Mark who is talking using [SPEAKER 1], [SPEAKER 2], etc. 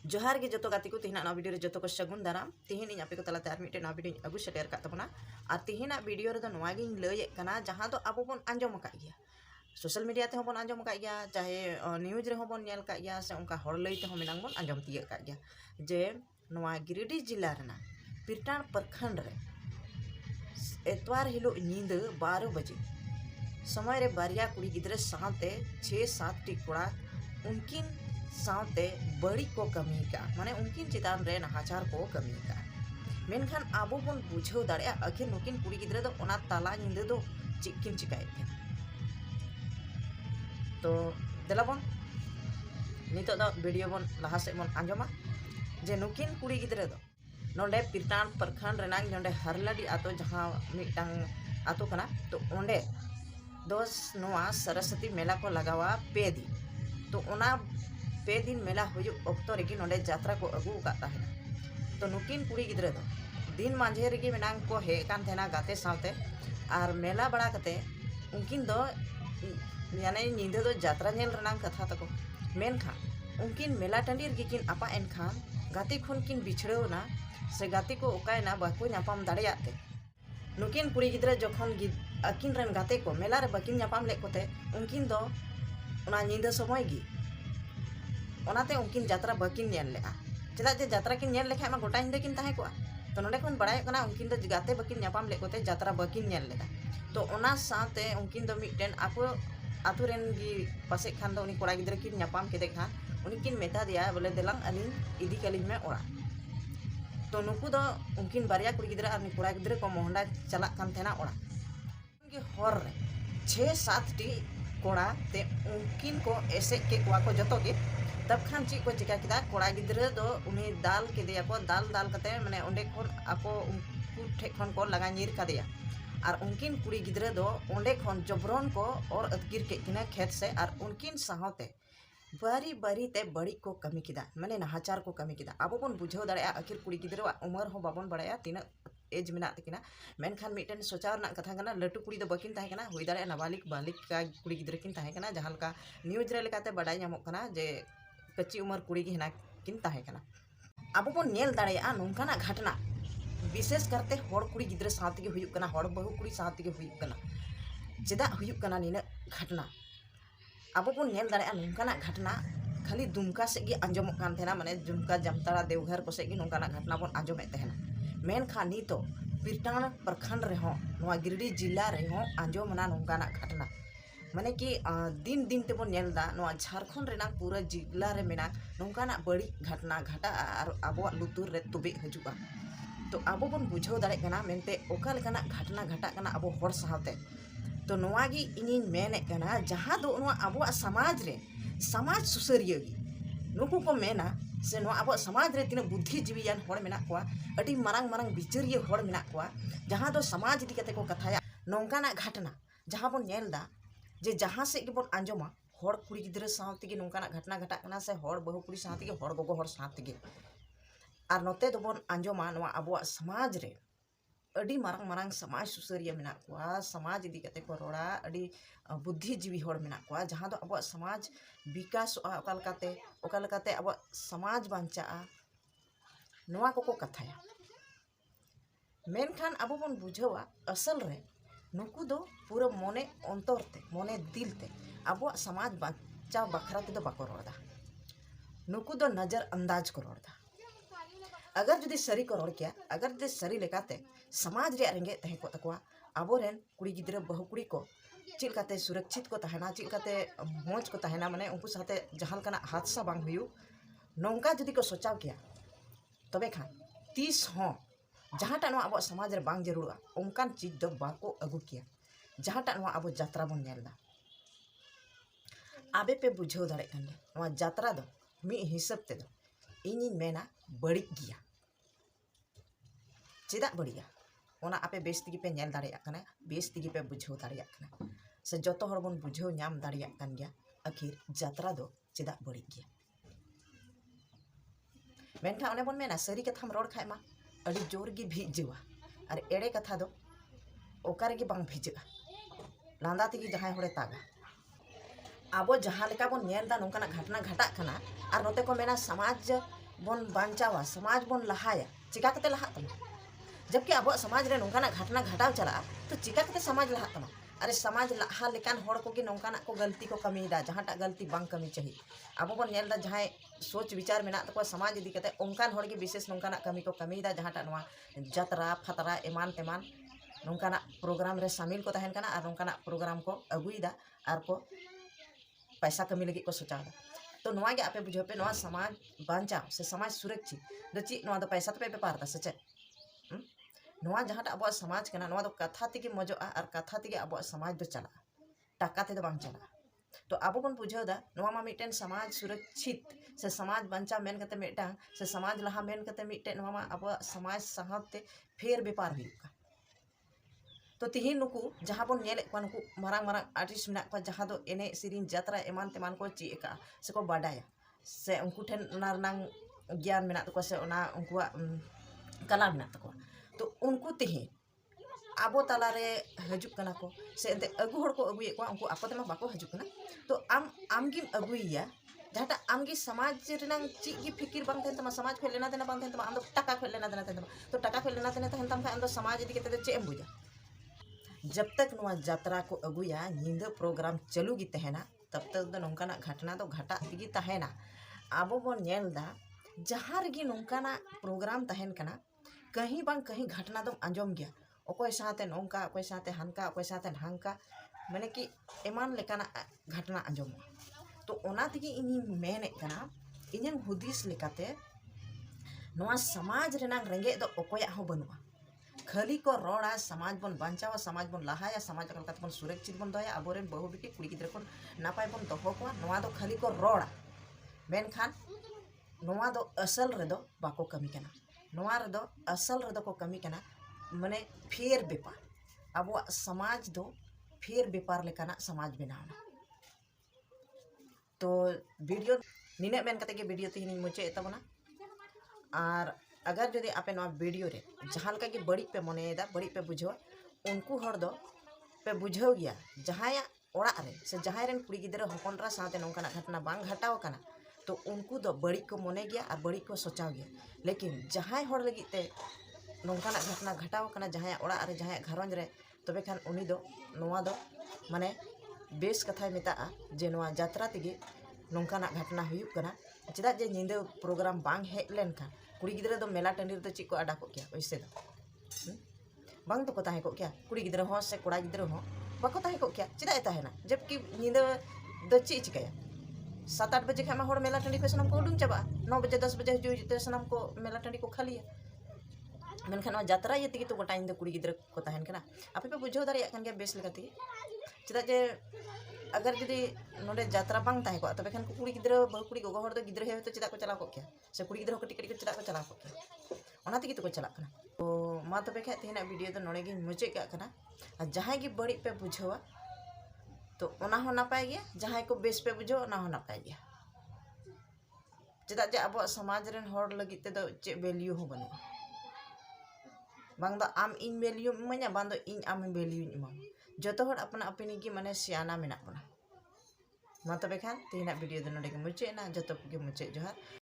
[SPEAKER 1] जोहार के जो गाती को तीना ना वीडियो रे जो को सगुन दाराम तीन आपे को तलाते आर मिटे ना वीडियो अगु सेटेर का तबना और तीना वीडियो रे दो नवा गिन लय कना जहां दो आबो बन आंजम का गया सोशल मीडिया ते होबन आंजम का गया चाहे न्यूज रे होबन नेल का गया से उनका हर लय ते हो मिनांग बन आंजम तिय का गया जे नवा गिरिडीह जिला रेना पिरटाण प्रखंड रे एतवार हिलो नींद 12 बजे समय रे बारिया कुड़ी गिद्रे साथे 6-7 टी कोड़ा उनकिन साथे बड़ी को कमी का माने उनकिन चितान रे नाहाचार को कमी का मेनखान आबो बन बुझाव दाड़े आखिर नुकिन कुड़ी गिद्रे दो ओना ताला नींद दो चिकिन चिकाय थे तो देला बन नितो दो वीडियो बन लहा से बन आंजमा जे नुकिन कुड़ी गिद्रे दो नोंडे पिरटाण प्रखंड रेनांग नोंडे हरलाडी आतो जहां मिटांग आतो कना तो ओंडे दोस नोआ सरस्वती मेला को लगावा पे दिन तो ओना पे दिन मेला हुजु ऑक्टो रेगी नोंडे यात्रा को अगू काता है तो नुकिन कुड़ी गिद्रे दो दिन मांझे रेगी मेनांग को हे कान थेना गाते सावते आर मेला बड़ा कते उनकिन दो यानी नींदे दो यात्रा नेल रेनांग कथा तको मेनखा उनकिन मेला टंडी रेगी किन आपा एनखान गाते खुन किन बिछड़ेवना से गाते को ओकायना बाको नापाम दाड़ेयाते नुकिन कुड़ी गिद्रे जखन अकिन रन गाते को मेला रे बाकिन नापाम ले कोते उनकिन दो ओना नींदा समय गी ओनाते उनकिन यात्रा बाकिन नेल लेआ चेदा जे यात्रा किन नेल लेखा मा गोटा हिंदे किन ताहे को तो नोडे खन बड़ाय कना उनकिन दो गाते बाकिन नापाम ले कोते यात्रा बाकिन नेल लेदा तो ओना साथे उनकिन दो मिटन आपो आतु रेन गी पासे खान दो उनी कोड़ा गिद्रे किन नापाम केदे खान उनकिन मेता दिया बोले देलांग अलिन इदी कलिन में ओरा तो नुकु दो उनकिन बारिया कुड़ी गिद्रे और कोड़ा गिद्रे को मोहंडा चला कान थेना ओरा उनके हर रे 6-7 टी कोड़ा ते उनकिन को ऐसे के कोआ को जतो के तब खान ची को चिका किदा कोड़ा गिद्रे दो उन्हें दाल के दिया को दाल कते माने ओंडे खन आपो उनकु ठे खन को लगा नीर का दिया और उनकिन कुड़ी गिद्रे दो ओंडे खन जबरन को और अतगिर के किना खेत से और उनकिन साहते बारी बारी ते बड़ी को कमी किदा माने नाहाचार को कमी किदा आबो बन बुझाव दाड़े आखिर कुड़ी गिद्रे उमर हो बाबन बड़ाया तीना एज मेना तकिना मेनखान मिटन सोचार ना कथा कना लटू कुड़ी दो बकिन ताहे कना होई दाड़े नाबालिक बालिक का कुड़ी गिद्रे किन ताहे कना जहां लका न्यूज रे लेकाते बडाय नामो कना जे कच्ची उमर कुड़ी गी हेना किन ताहे कना आबो बन नेल दाड़ेया नोंकाना घटना विशेष करते हर कुड़ी गिद्रे साथ के हुयुक कना हर बहु कुड़ी साथ के हुयुक कना चेदा हुयुक कना निना घटना आबो बन नेल दाड़ेया नोंकाना घटना खाली दुमका से गी आंजमोग कान थेना माने दुमका जामताड़ा देवघर को से गी नोंकाना घटना बन आंजमे तहेना मेनखान नितो पिरटाण प्रखंड रे हो नवा गिरिडीह जिला रे हो आंजमना नोंकाना घटना माने कि दिन दिन तेबो नेलदा नवा झारखंड रेना पूरा जिला रे मेना नोंकाना बड़ी घटना घटा और आबो लुतुर रे तुबे हजुआ तो आबो बन बुझाव दाड़े कना मेनते ओका लेकाना घटना घटा कना आबो हर साहते तो नवा गी इनिन मेने कना जहां दो नवा आबो समाज रे समाज सुसरिया गी नुकु को मेना से नवा आबो समाज रे तिना बुद्धिजीवियान हर मेना कोआ अडी मारंग मारंग बिचारिया हर मेना कोआ जहां दो समाज इदी कते को कथाया नोंकाना घटना जहां बन नेलदा जे जहां से के बन आंजमा हर कुड़ी गिद्रे साथते गे नोंकाना घटना घटा कना से हर बहु कुड़ी साथते गे हर गोगो हर साथते गे और नोते दो बन आंजमा नवा आबो समाज रे अडी मारंग मारंग समाज सुसरिया मेना कोआ समाज इदी कते को रोड़ा अडी बुद्धिजीवी हर मेना कोआ जहां दो आबो समाज विकास ओकालकाते आबो समाज बांचा नवा को कथाया मेनखान आबो बन बुझावा असल रे नुकु दो पूरा मोने अंतर ते मोने दिल ते आबो समाज बांचा बखरा ते दो बाको रोड़ा नुकु दो नजर अंदाज को रोड़ा अगर जुदी सरी को रोड़ किया अगर जुदी सरी लेकाते समाज रे रेंगे तहे को तकवा आबोरेन कुड़ी गिद्रे बहु कुड़ी को चिलकाते सुरक्षित को तहना चिलकाते मोज को तहना माने उनको साथे जहां कना हादसा बांग हुयु नोंका जुदी को सोचाव किया तबे खान 30 हो जहांटा नवा आबो समाज रे बांग जरूरा उनकान चीज दो बाको अगु किया जहांटा नवा आबो यात्रा बन नेलदा आबे पे बुझाव दाड़े कन नवा यात्रा दो मी हिसाब ते दो इनी मेना बड़ी गिया चेदा बड़िया ओना आपे बेस तिगी पे नेल दाड़ेया कना बेस तिगी पे बुझाव दाड़ेया कना से जतो हर बन बुझाव नाम दाड़ेया कन गया आखिर यात्रा दो चेदा बड़ी गिया मेनखा ओने बन मेना सरी कथाम रोड़ खाय मा अड़ी जोर गी भिजवा और एड़े कथा दो ओकार गे बांग भिजा लांदा तिगी जहां हरे तागा आबो जहां लेका बन नेलदा नोंकाना घटना घटा कना और नोते को मेना समाज बन बांचावा समाज बन लहाया चिका कते लहा तमा जबकि अब समाज रे नोंकाना घटना घटाव चला तो चिका कते समाज लहा तमा अरे समाज लहा लेकान होड़ को कि नोंकाना को गलती को कमीदा जहांटा गलती बांग कमी चाहिए अब बन नेलदा जहां सोच विचार मेना तको समाज इदी कते ओंकान होड़ के विशेष नोंकाना कमी को कमीदा जहांटा नोआ जतरा फतरा एमान तेमान नोंकाना प्रोग्राम रे शामिल को तहन कना और नोंकाना प्रोग्राम को अगुईदा और को पैसा कमी लगी को सोचादा तो नोआ गे आपे बुझो पे नोआ समाज बांचा से समाज सुरक्षित द ची नोआ द पैसा तो पे बेपार दा सचे नोआ जहांटा अब समाज कना नोआ द कथा तेगे मजोआ और कथा तेगे अब समाज दो चला टाका ते दो बांग चला तो अब बन बुझो दा नोआ मा मिटेन समाज सुरक्षित से समाज बांचा मेन कते मिटांग से समाज लहा मेन कते मिटे नोआ मा अब समाज साहते फेर बेपार हुयुका तो तिहिन नुकु जहां बन नेले को नुकु मारांग मारांग आर्टिस्ट मेना को जहां दो एने सिरिन जात्रा एमान तेमान को ची का से को बाडाया से उनको ठेन ना रनांग ज्ञान मेना तको से ओना उनकुआ कला मेना तको तो उनको तिहिन आबो ताला रे हजुक कना को से एते अगु हड़ को अगुए को उनको आपते मा बाको हजुक कना तो आम गिम अगुइया जहाटा आमगी समाज रनांग ची की फिकिर बांग तेन तमा समाज को लेना देना बांग तेन तमा आम दो टाका को लेना देना तेन तो टाका को लेना देना तेन तम आम दो समाज इदी केते चे एम बुझा जब तक नोआ जात्रा को अगुया निंदा प्रोग्राम चलू गी तहना तब तक दो नोंकाना घटना तो घटा गी तहना आबो बन नेलदा जहां रगी नोंकाना प्रोग्राम तहन कना कहीं बांग कहीं घटना तो आंजम गया ओकोय साथे नोंका ओकोय साथे हनका ओकोय साथे हांका माने कि एमान लेकाना घटना आंजम तो ओना तिगी इनी मेने कना इन्यंग हुदिस लेकाते नोआ समाज रेनांग रेंगे दो ओकोया हो बनुआ खाली को रोड़ा समाज बन बांचावा समाज बन लहाया समाज बन सुरक्षित बन दोया आबोरेन बहु बिटी कुड़ी गिद्रा को नापाय बन दोहो को नोआ दो खाली को रोड़ा मेनखान नोआ दो असल रे दो बाको कमी कना नोआ रे दो असल रे दो को कमी कना माने फेर बेपार अब समाज दो फेर बेपार लेकाना समाज बनावना तो वीडियो निने मेन कते के वीडियो तिहिनी मुचे तबना और अगर जदि आपे नोआ वीडियो रे जहां लका की बड़ी पे मनेदा बड़ी पे बुझो उनको हर दो पे बुझो गया जहाया ओड़ा रे से जहां रेन कुड़ी गिदरा हपनरा साथे नोंकाना घटना बांग घटाव कना तो उनको दो बड़ी को मने गया और बड़ी को सोचाव गया लेकिन जहां हर लगी ते नोंकाना घटना घटाव कना जहां ओड़ा रे जहां घरंज रे तबे खान उनी दो नोआ दो माने बेस कथाय मेता जे नोआ जात्रा तेगे नोंकाना घटना हुयुक कना चेदा जे निंदा प्रोग्राम बांग हेज लेन का कुड़ी गिद्रा दो मेला टंडी रे ची को आडा को क्या वैसे दो बांग तो को ताहे को क्या कुड़ी गिद्रा हो से कोड़ा गिद्रा हो बाको ताहे को क्या चेदा ताहेना जबकि निंदा दो ची चिकाया 7-8 बजे खामा होड़ मेला टंडी पे सनम को उडुंग चाबा 9 बजे 10 बजे हजू ते सनम को मेला टंडी को खाली है मेनखान जात्रा ये तिगी तो गोटा इन दो कुड़ी गिद्रा को ताहेन कना आपे पे बुझो दारिया कान गया बेस लेकाती चेदा जे अगर जदि नोडे जात्रा बांग ताहे को तबे खान कुड़ी गिद्रा बहु कुड़ी गोगो होड़ दो गिद्रा हे तो चेदा को चला को क्या से कुड़ी गिद्रा कटी कटी चेदा को चला को क्या ओना तिगी तो को चला कना तो मा तबे खा तेना वीडियो तो नोडे गी मुचे का कना और जहां गी बड़ी पे बुझोवा तो ओना हो नापाय गया जहां को बेस पे बुझो ओना हो नापाय गया चेदा जे अब समाज रेन होड़ लगी ते दो चे वैल्यू हो बनु बांग दो आम इन वैल्यू इमाया बांग दो इन आम वैल्यू इमा जतो हड़ अपना अपनी की माने सियाना मेना बना मा तबे खान तेना वीडियो दो नोडे गी मुचे ना जतो के मुचे जोहार।